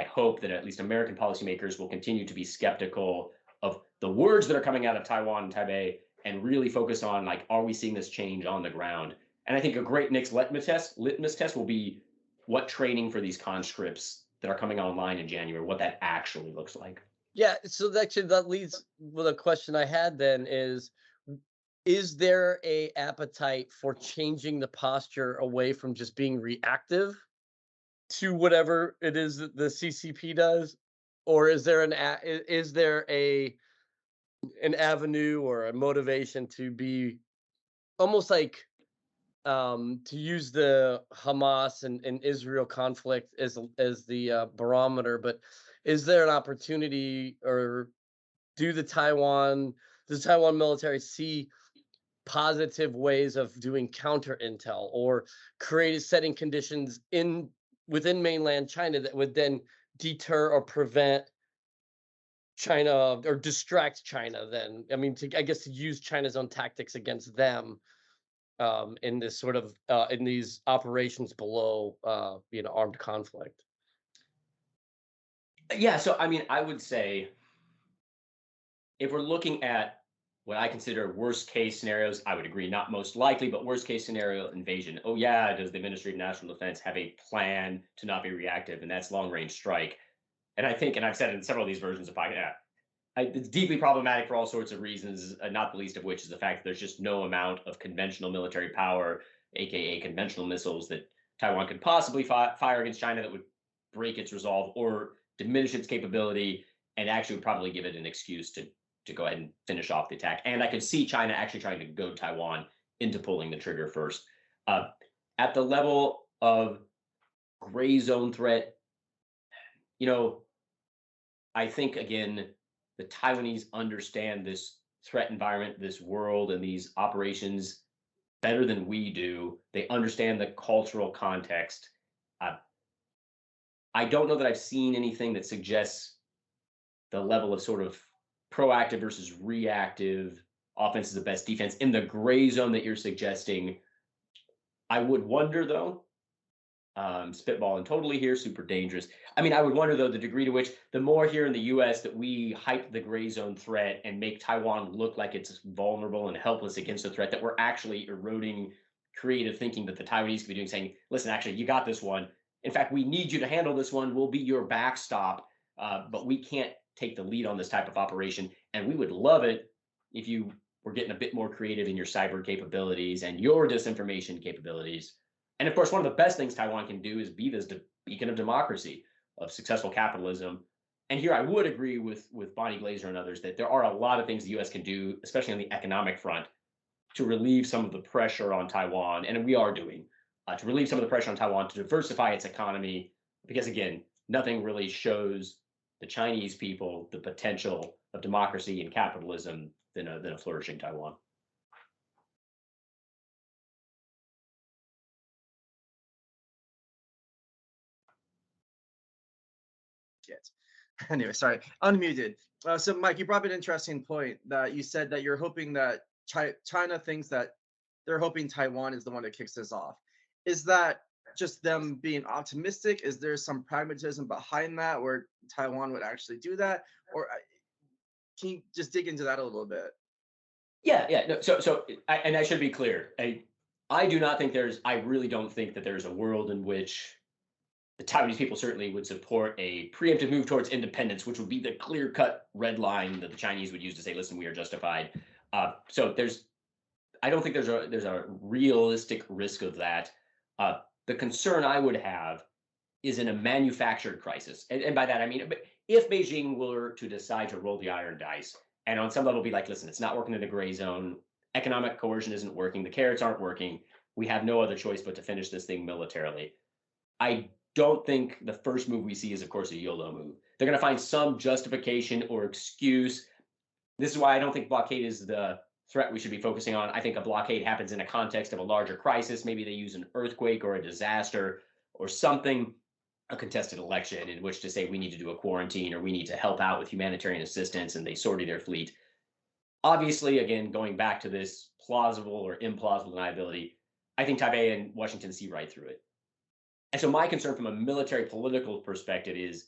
hope that at least American policymakers will continue to be skeptical of the words that are coming out of Taiwan and Taipei, and really focus on, like, are we seeing this change on the ground? And I think a great next litmus test will be what training for these conscripts that are coming online in January, what that actually looks like. Yeah, so actually that leads with a question I had then is there a appetite for changing the posture away from just being reactive to whatever it is that the CCP does, or is there an avenue or a motivation to be almost like to use the Hamas and Israel conflict as the barometer, but is there an opportunity, or does the Taiwan military see positive ways of doing counter intel or setting conditions within mainland China that would then deter or prevent China or distract China then? I mean, I guess to use China's own tactics against them in this sort of in these operations below armed conflict. Yeah, so I mean, I would say if we're looking at what I consider worst case scenarios, I would agree, not most likely, but worst case scenario invasion. Oh yeah, does the Ministry of National Defense have a plan to not be reactive? And that's long range strike. And I think, and I've said in several of these versions of podcast, it's deeply problematic for all sorts of reasons, not the least of which is the fact that there's just no amount of conventional military power, aka conventional missiles, that Taiwan could possibly fire against China that would break its resolve or diminish its capability, and actually would probably give it an excuse to go ahead and finish off the attack. And I could see China actually trying to goad Taiwan into pulling the trigger first. At the level of gray zone threat, I think, again, the Taiwanese understand this threat environment, this world, and these operations better than we do. They understand the cultural context. I don't know that I've seen anything that suggests the level of sort of proactive versus reactive offense is the best defense in the gray zone that you're suggesting. I would wonder, though, spitballing totally here, super dangerous. I mean, I would wonder, though, the degree to which the more here in the U.S. that we hype the gray zone threat and make Taiwan look like it's vulnerable and helpless against the threat, that we're actually eroding creative thinking that the Taiwanese could be doing, saying, listen, actually, you got this one. In fact, we need you to handle this one. We'll be your backstop, but we can't take the lead on this type of operation. And we would love it if you were getting a bit more creative in your cyber capabilities and your disinformation capabilities. And of course, one of the best things Taiwan can do is be this beacon of democracy, of successful capitalism. And here I would agree with Bonnie Glaser and others that there are a lot of things the U.S. can do, especially on the economic front, to relieve some of the pressure on Taiwan, and we are doing to relieve some of the pressure on Taiwan to diversify its economy, because again, nothing really shows the Chinese people the potential of democracy and capitalism than a flourishing Taiwan. Anyway, sorry, unmuted. So, Mike, you brought up an interesting point that you said that you're hoping that China thinks that they're hoping Taiwan is the one that kicks this off. Is that just them being optimistic? Is there some pragmatism behind that where Taiwan would actually do that? Or can you just dig into that a little bit? Yeah. No, and I should be clear. I do not think I really don't think that there's a world in which the Taiwanese people certainly would support a preemptive move towards independence, which would be the clear-cut red line that the Chinese would use to say, "Listen, we are justified." I don't think there's a realistic risk of that. The concern I would have is in a manufactured crisis, and by that I mean, if Beijing were to decide to roll the iron dice, and on some level be like, "Listen, it's not working in the gray zone. Economic coercion isn't working. The carrots aren't working. We have no other choice but to finish this thing militarily." I don't think the first move we see is, of course, a YOLO move. They're going to find some justification or excuse. This is why I don't think blockade is the threat we should be focusing on. I think a blockade happens in a context of a larger crisis. Maybe they use an earthquake or a disaster or something, a contested election in which to say we need to do a quarantine or we need to help out with humanitarian assistance, and they sortie their fleet. Obviously, again, going back to this plausible or implausible deniability, I think Taipei and Washington see right through it. And so my concern from a military political perspective is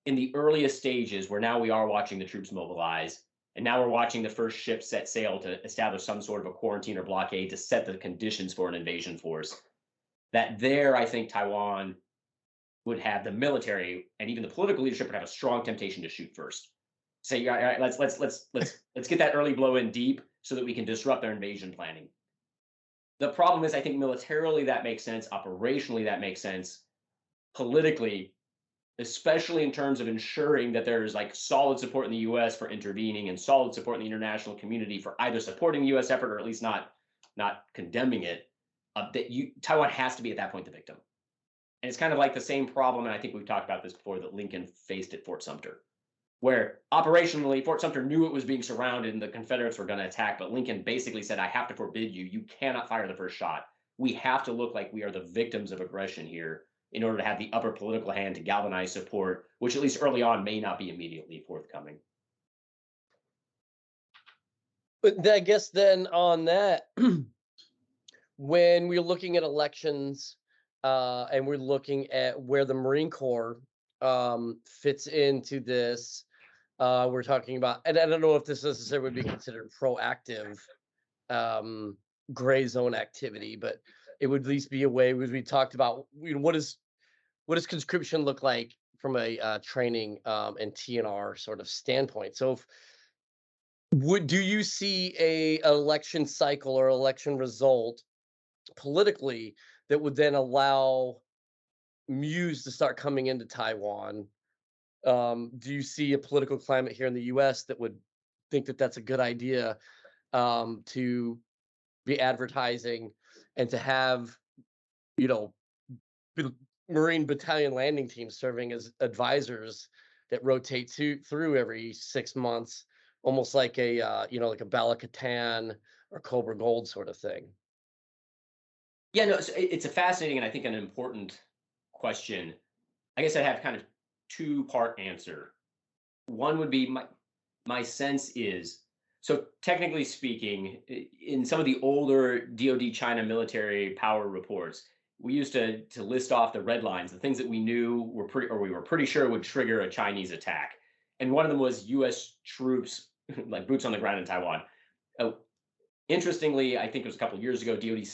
in the earliest stages where now we are watching the troops mobilize, and now we're watching the first ship set sail to establish some sort of a quarantine or blockade to set the conditions for an invasion force, that there I think Taiwan would have the military and even the political leadership would have a strong temptation to shoot first. Say, all right, let's get that early blow in deep so that we can disrupt their invasion planning. The problem is, I think militarily that makes sense, operationally that makes sense, politically, especially in terms of ensuring that there's like solid support in the U.S. for intervening and solid support in the international community for either supporting the U.S. effort or at least not condemning it. Taiwan has to be at that point the victim, and it's kind of like the same problem, and I think we've talked about this before, that Lincoln faced at Fort Sumter, where operationally Fort Sumter knew it was being surrounded and the Confederates were going to attack, but Lincoln basically said, "I have to forbid you. You cannot fire the first shot. We have to look like we are the victims of aggression here in order to have the upper political hand to galvanize support, which at least early on may not be immediately forthcoming." But I guess then on that, when we're looking at elections, and we're looking at where the Marine Corps fits into this, we're talking about, and I don't know if this necessarily would be considered proactive gray zone activity, but it would at least be a way, as we talked about, what does conscription look like from a training and TNR sort of standpoint. So do you see a election cycle or election result politically that would then allow Muse to start coming into Taiwan? Do you see a political climate here in the U.S. that would think that that's a good idea to be advertising and to have, you know, Marine battalion landing teams serving as advisors that rotate through every 6 months, almost like a like a Bala-Catan or Cobra Gold sort of thing? Yeah, no, it's a fascinating and I think an important question. I guess I have kind of two-part answer. One would be my sense is, so technically speaking, in some of the older DoD China military power reports, we used to list off the red lines, the things that we knew we were pretty sure would trigger a Chinese attack. And one of them was U.S. troops, like boots on the ground in Taiwan. Interestingly, I think it was a couple of years ago, DoD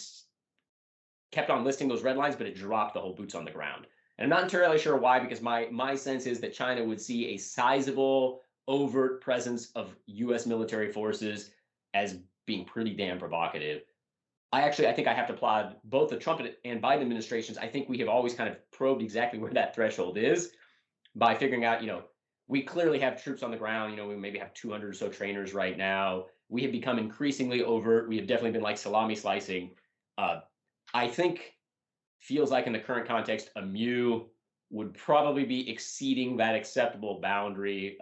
kept on listing those red lines, but it dropped the whole boots on the ground. And I'm not entirely sure why, because my sense is that China would see a sizable, overt presence of U.S. military forces as being pretty damn provocative. I think I have to applaud both the Trump and Biden administrations. I think we have always kind of probed exactly where that threshold is by figuring out, we clearly have troops on the ground. We maybe have 200 or so trainers right now. We have become increasingly overt. We have definitely been like salami slicing. Uh, I think feels like in the current context, a mu would probably be exceeding that acceptable boundary.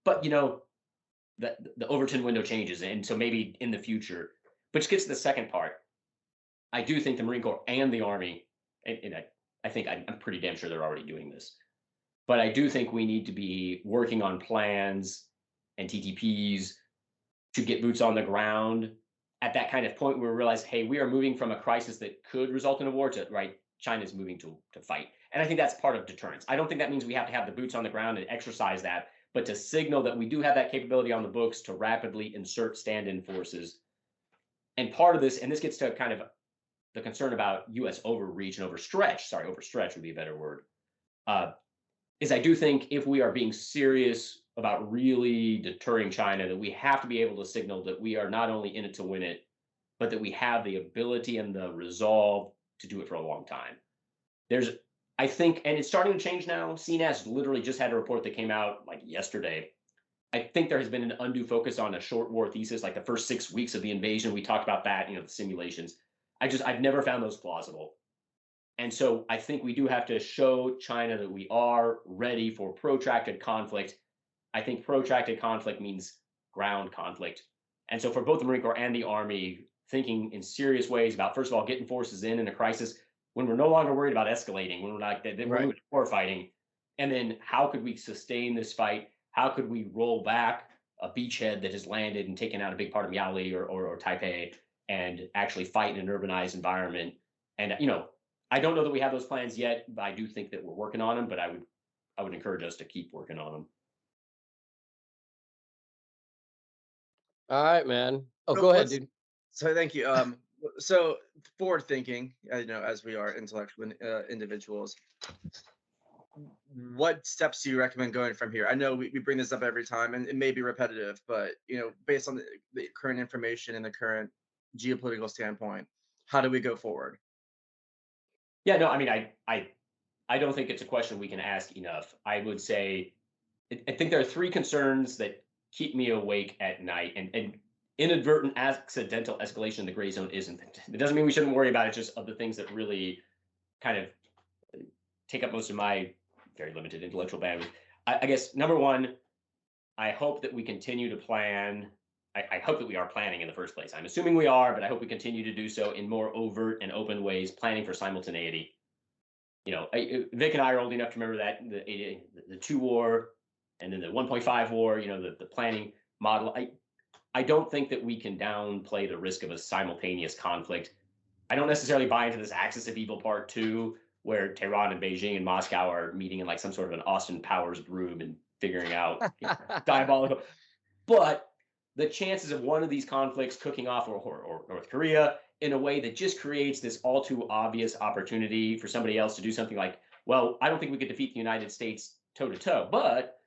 But the Overton window changes, and so maybe in the future. Which gets to the second part. I do think the Marine Corps and the Army, and I think I'm pretty damn sure they're already doing this. But I do think we need to be working on plans and TTPs to get boots on the ground at that kind of point where we realize, hey, we are moving from a crisis that could result in a war to right. China's moving to fight, and I think that's part of deterrence. I don't think that means we have to have the boots on the ground and exercise that, but to signal that we do have that capability on the books to rapidly insert stand-in forces. And part of this, and this gets to kind of the concern about U.S. overreach and overstretch. Sorry, overstretch would be a better word. Uh, is I do think if we are being serious about really deterring China, that we have to be able to signal that we are not only in it to win it, but that we have the ability and the resolve to do it for a long time. There's, I think, and it's starting to change now. CNAS literally just had a report that came out like yesterday. I think there has been an undue focus on a short war thesis, like the first 6 weeks of the invasion. We talked about that, the simulations. I've never found those plausible. And so I think we do have to show China that we are ready for protracted conflict. I think protracted conflict means ground conflict. And so for both the Marine Corps and the Army, thinking in serious ways about, first of all, getting forces in a crisis when we're no longer worried about escalating, when we're not, then we're moving to war fighting. And then how could we sustain this fight? How could we roll back a beachhead that has landed and taken out a big part of Miaoli or Taipei and actually fight in an urbanized environment? And, I don't know that we have those plans yet, but I do think that we're working on them. But I would encourage us to keep working on them. All right, man. Oh, So go ahead, let's dude. So thank you. So forward thinking, as we are intellectual individuals, what steps do you recommend going from here? I know we bring this up every time, and it may be repetitive, but based on the current information and the current geopolitical standpoint, how do we go forward? Yeah, no, I mean, I don't think it's a question we can ask enough. I would say I think there are three concerns that keep me awake at night, and inadvertent accidental escalation in the gray zone isn't. It doesn't mean we shouldn't worry about it. Just of the things that really kind of take up most of my very limited intellectual bandwidth. I guess number one, I hope that we continue to plan. I hope that we are planning in the first place. I'm assuming we are, but I hope we continue to do so in more overt and open ways, planning for simultaneity. Vic and I are old enough to remember that the 2 war and then the 1.5 war, the planning model. I don't think that we can downplay the risk of a simultaneous conflict. I don't necessarily buy into this axis of evil part 2, where Tehran and Beijing and Moscow are meeting in like some sort of an Austin Powers room and figuring out diabolical. But the chances of one of these conflicts cooking off or North Korea in a way that just creates this all too obvious opportunity for somebody else to do something like, well, I don't think we could defeat the United States toe to toe, but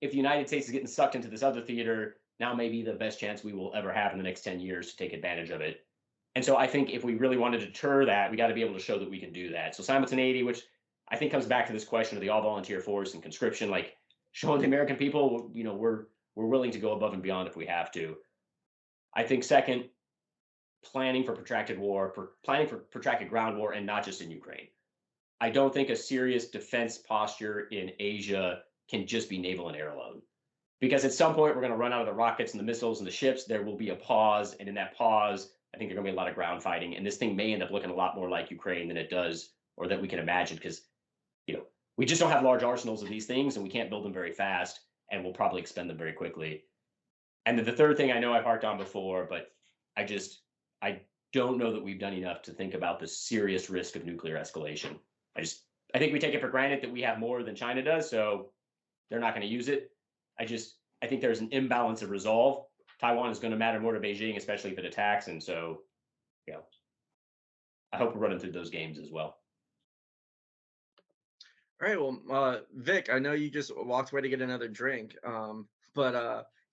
if the United States is getting sucked into this other theater, now may be the best chance we will ever have in the next 10 years to take advantage of it. And so I think if we really want to deter that, we got to be able to show that we can do that. So simultaneity, which I think comes back to this question of the all volunteer force and conscription, like showing the American people, we're willing to go above and beyond if we have to. I think second, planning for protracted war, planning for protracted ground war, and not just in Ukraine. I don't think a serious defense posture in Asia can just be naval and air alone. Because at some point, we're going to run out of the rockets and the missiles and the ships. There will be a pause. And in that pause, I think there's going to be a lot of ground fighting. And this thing may end up looking a lot more like Ukraine than it does, or that we can imagine, because, we just don't have large arsenals of these things and we can't build them very fast. And we'll probably expend them very quickly. And then the third thing I know I've harked on before, but I don't know that we've done enough to think about the serious risk of nuclear escalation. I think we take it for granted that we have more than China does, so they're not going to use it. I think there's an imbalance of resolve. Taiwan is going to matter more to Beijing, especially if it attacks. And so, I hope we're running through those games as well. All right. Well, Vic, I know you just walked away to get another drink. But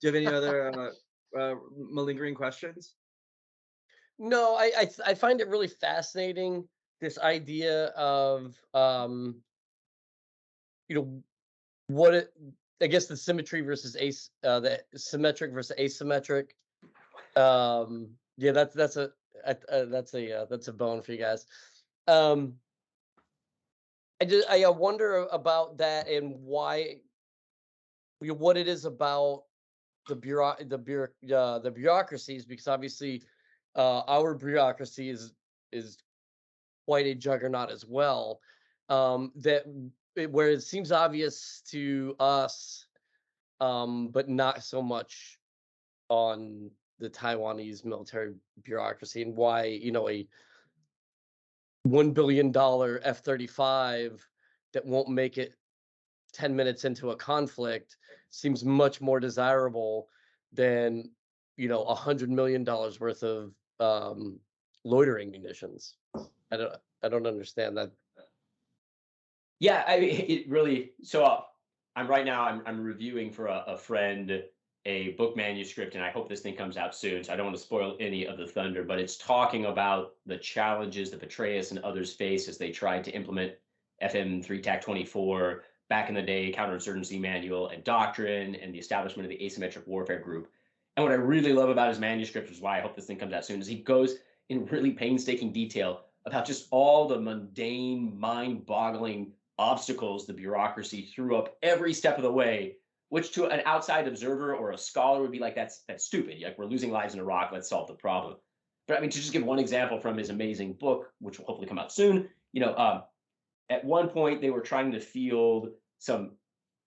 do you have any other malingering questions? No, I find it really fascinating, this idea of you know what it I guess the symmetry versus the symmetric versus asymmetric. Yeah, that's a bone for you guys. I wonder about that and why, what it is about the bureaucracies, because obviously our bureaucracy is quite a juggernaut as well. Where it seems obvious to us, but not so much on the Taiwanese military bureaucracy, and why, a $1 billion F-35 that won't make it 10 minutes into a conflict seems much more desirable than, $100 million worth of loitering munitions. I don't understand that. Yeah, I mean, it really. So I'm right now. I'm reviewing for a friend a book manuscript, and I hope this thing comes out soon. So I don't want to spoil any of the thunder, but it's talking about the challenges that Petraeus and others face as they tried to implement FM3 TAC 24 back in the day, counterinsurgency manual and doctrine, and the establishment of the asymmetric warfare group. And what I really love about his manuscript, which is why I hope this thing comes out soon, is he goes in really painstaking detail about just all the mundane, mind-boggling obstacles the bureaucracy threw up every step of the way, which to an outside observer or a scholar would be like, that's stupid. Like, we're losing lives in Iraq. Let's solve the problem. But I mean, to just give one example from his amazing book, which will hopefully come out soon, at one point they were trying to field some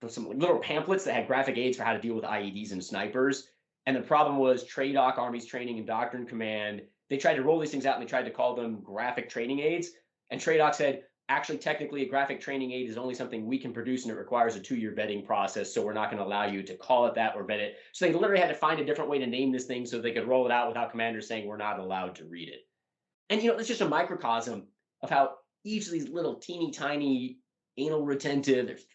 little pamphlets that had graphic aids for how to deal with IEDs and snipers. And the problem was TRADOC, Army's Training and Doctrine Command, they tried to roll these things out and they tried to call them graphic training aids. And TRADOC said, actually, technically, a graphic training aid is only something we can produce, and it requires a 2-year vetting process. So we're not going to allow you to call it that or vet it. So they literally had to find a different way to name this thing so they could roll it out without commanders saying we're not allowed to read it. And it's just a microcosm of how each of these little teeny tiny anal retentive,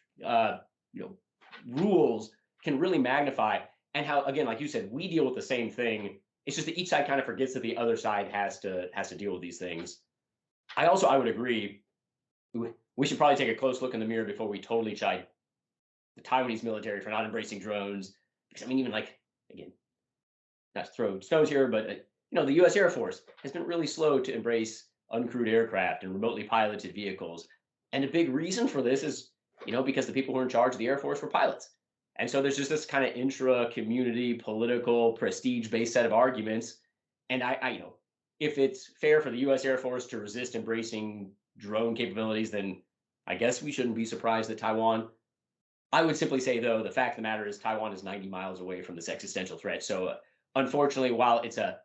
rules can really magnify, and how, again, like you said, we deal with the same thing. It's just that each side kind of forgets that the other side has to deal with these things. I would agree. We should probably take a close look in the mirror before we totally chide the Taiwanese military for not embracing drones. Because I mean, even again, not to throw stones here, but the U.S. Air Force has been really slow to embrace uncrewed aircraft and remotely piloted vehicles. And a big reason for this is, because the people who are in charge of the Air Force were pilots. And so there's just this kind of intra-community, political, prestige-based set of arguments. And if it's fair for the U.S. Air Force to resist embracing drone capabilities, then I guess we shouldn't be surprised that Taiwan. I would simply say, though, the fact of the matter is Taiwan is 90 miles away from this existential threat. So unfortunately, while it's a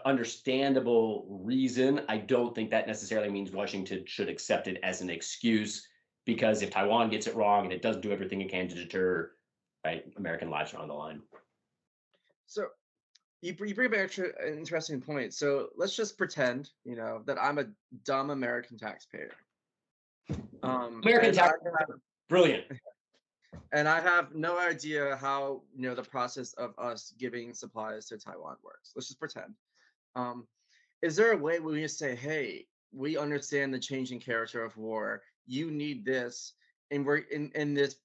understandable reason, I don't think that necessarily means Washington should accept it as an excuse, because if Taiwan gets it wrong and it doesn't do everything it can to deter, right, American lives are on the line. So you bring back an interesting point. So let's just pretend, that I'm a dumb American taxpayer. American taxpayer, brilliant. And I have no idea how, the process of us giving supplies to Taiwan works. Let's just pretend. Is there a way where we just say, hey, we understand the changing character of war. You need this, and we're in this,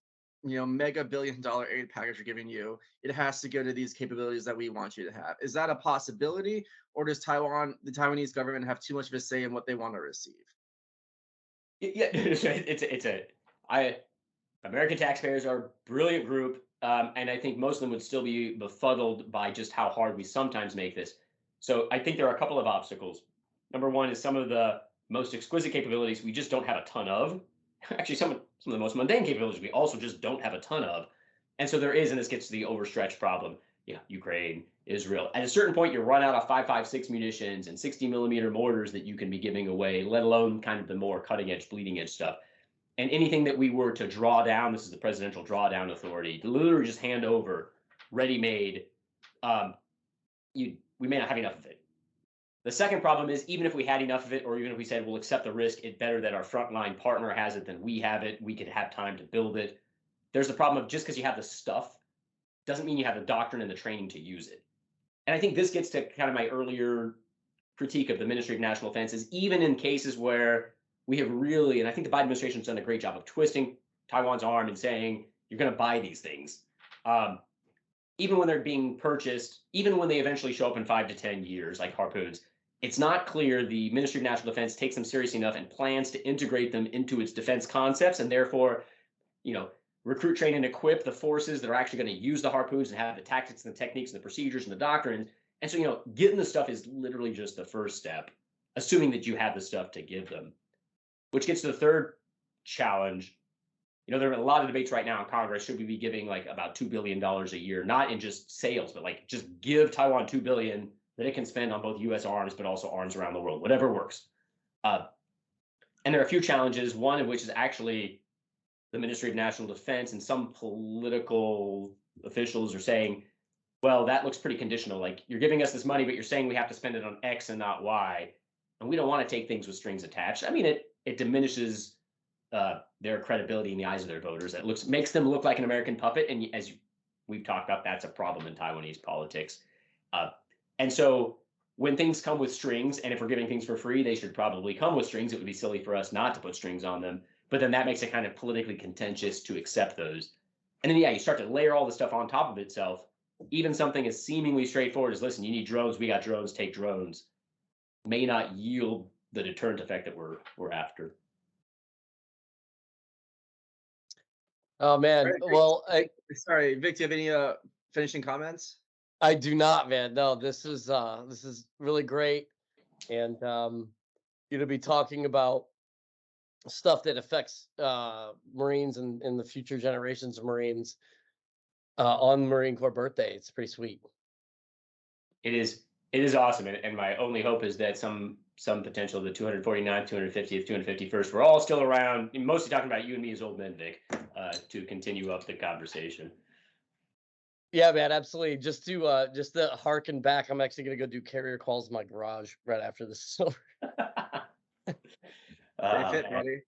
mega $1 billion aid package we're giving you. It has to go to these capabilities that we want you to have. Is that a possibility, or does the Taiwanese government have too much of a say in what they want to receive? Yeah, American taxpayers are a brilliant group, and I think most of them would still be befuddled by just how hard we sometimes make this. So I think there are a couple of obstacles. Number one is some of the most exquisite capabilities we just don't have a ton of. Actually, some of the most mundane capabilities we also just don't have a ton of. And so there is, and this gets to the overstretch problem. Ukraine, Israel. At a certain point, you run out of 5.56 munitions and 60mm mortars that you can be giving away, let alone kind of the more cutting edge, bleeding edge stuff. And anything that we were to draw down, this is the Presidential Drawdown Authority, to literally just hand over ready-made, we may not have enough of it. The second problem is, even if we had enough of it, or even if we said we'll accept the risk, it's better that our frontline partner has it than we have it. We could have time to build it. There's the problem of just because you have the stuff doesn't mean you have the doctrine and the training to use it. And I think this gets to kind of my earlier critique of the Ministry of National Defense, is even in cases where we have really, and I think the Biden administration has done a great job of twisting Taiwan's arm and saying, You're going to buy these things. Even when they're being purchased, even when they eventually show up in 5 to 10 years, like harpoons, it's not clear the Ministry of National Defense takes them seriously enough and plans to integrate them into its defense concepts, and therefore, recruit, train, and equip the forces that are actually going to use the harpoons and have the tactics and the techniques and the procedures and the doctrines. And so, getting the stuff is literally just the first step, assuming that you have the stuff to give them. Which gets to the third challenge. There are a lot of debates right now in Congress. Should we be giving like about $2 billion a year, not in just sales, but like just give Taiwan $2 billion that it can spend on both U.S. arms, but also arms around the world, whatever works. And there are a few challenges, one of which is actually the Ministry of National Defense, and some political officials are saying, well, that looks pretty conditional. Like, you're giving us this money, but you're saying we have to spend it on X and not Y. And we don't want to take things with strings attached. I mean, it diminishes their credibility in the eyes of their voters. It makes them look like an American puppet. And as we've talked about, that's a problem in Taiwanese politics. And so when things come with strings, and if we're giving things for free, they should probably come with strings. It would be silly for us not to put strings on them. But then that makes it kind of politically contentious to accept those. And then, you start to layer all the stuff on top of itself. Even something as seemingly straightforward as, listen, you need drones, we got drones, take drones, may not yield the deterrent effect that we're after. Oh man. Right, Well, sorry, Vic, do you have any finishing comments? I do not, man. No, this is really great, and to be talking about stuff that affects Marines and the future generations of Marines on Marine Corps birthday. It's pretty sweet. It is awesome, and my only hope is that some potential of the 249th, 250th, 251st, we're all still around, mostly talking about you and me as old men, Vic, to continue up the conversation. Yeah, man, absolutely. Just to harken back, I'm actually gonna go do carrier calls in my garage right after this is over. Stay fit, buddy.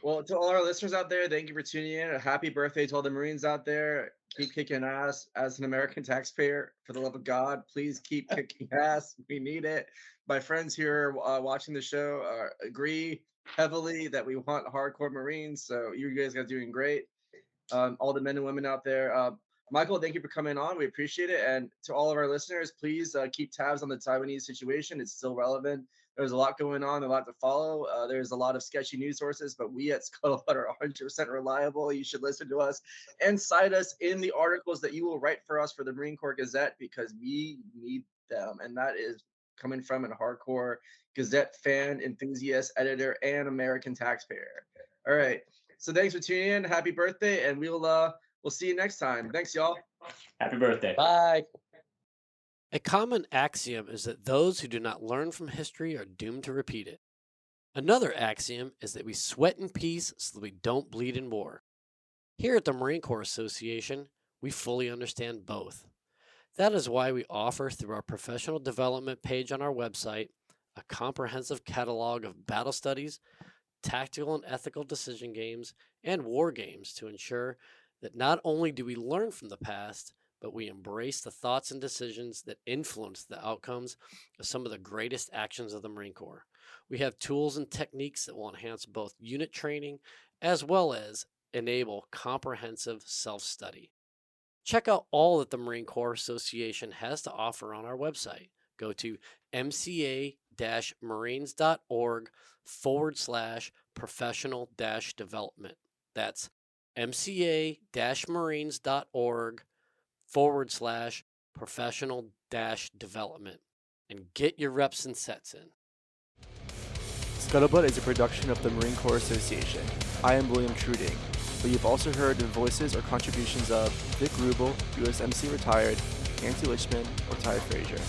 Well, to all our listeners out there, thank you for tuning in. A happy birthday to all the Marines out there. Keep kicking ass as an American taxpayer. For the love of God, please keep kicking ass. We need it. My friends here watching the show agree heavily that we want hardcore Marines. So you guys are doing great. All the men and women out there. Michael, thank you for coming on. We appreciate it. And to all of our listeners, please keep tabs on the Taiwanese situation. It's still relevant. There's a lot going on, a lot to follow. There's a lot of sketchy news sources, but we at Scuttlebutt are 100% reliable. You should listen to us and cite us in the articles that you will write for us for the Marine Corps Gazette, because we need them. And that is coming from a hardcore Gazette fan, enthusiast, editor, and American taxpayer. All right. So thanks for tuning in. Happy birthday, and we'll see you next time. Thanks, y'all. Happy birthday. Bye. A common axiom is that those who do not learn from history are doomed to repeat it. Another axiom is that we sweat in peace so that we don't bleed in war. Here at the Marine Corps Association, we fully understand both. That is why we offer, through our professional development page on our website, a comprehensive catalog of battle studies, tactical and ethical decision games, and war games to ensure that not only do we learn from the past, but we embrace the thoughts and decisions that influence the outcomes of some of the greatest actions of the Marine Corps. We have tools and techniques that will enhance both unit training as well as enable comprehensive self-study. Check out all that the Marine Corps Association has to offer on our website. Go to mca-marines.org/professional-development. That's mca-marines.org/professional-development, and get your reps and sets in. Scuttlebutt is a production of the Marine Corps Association. I am William Truding, but you've also heard the voices or contributions of Vic Rubel, USMC retired, Nancy Lichman, or Ty Frazier.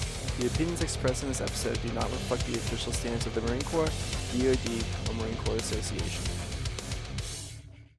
The opinions expressed in this episode do not reflect the official stance of the Marine Corps, DoD, or Marine Corps Association.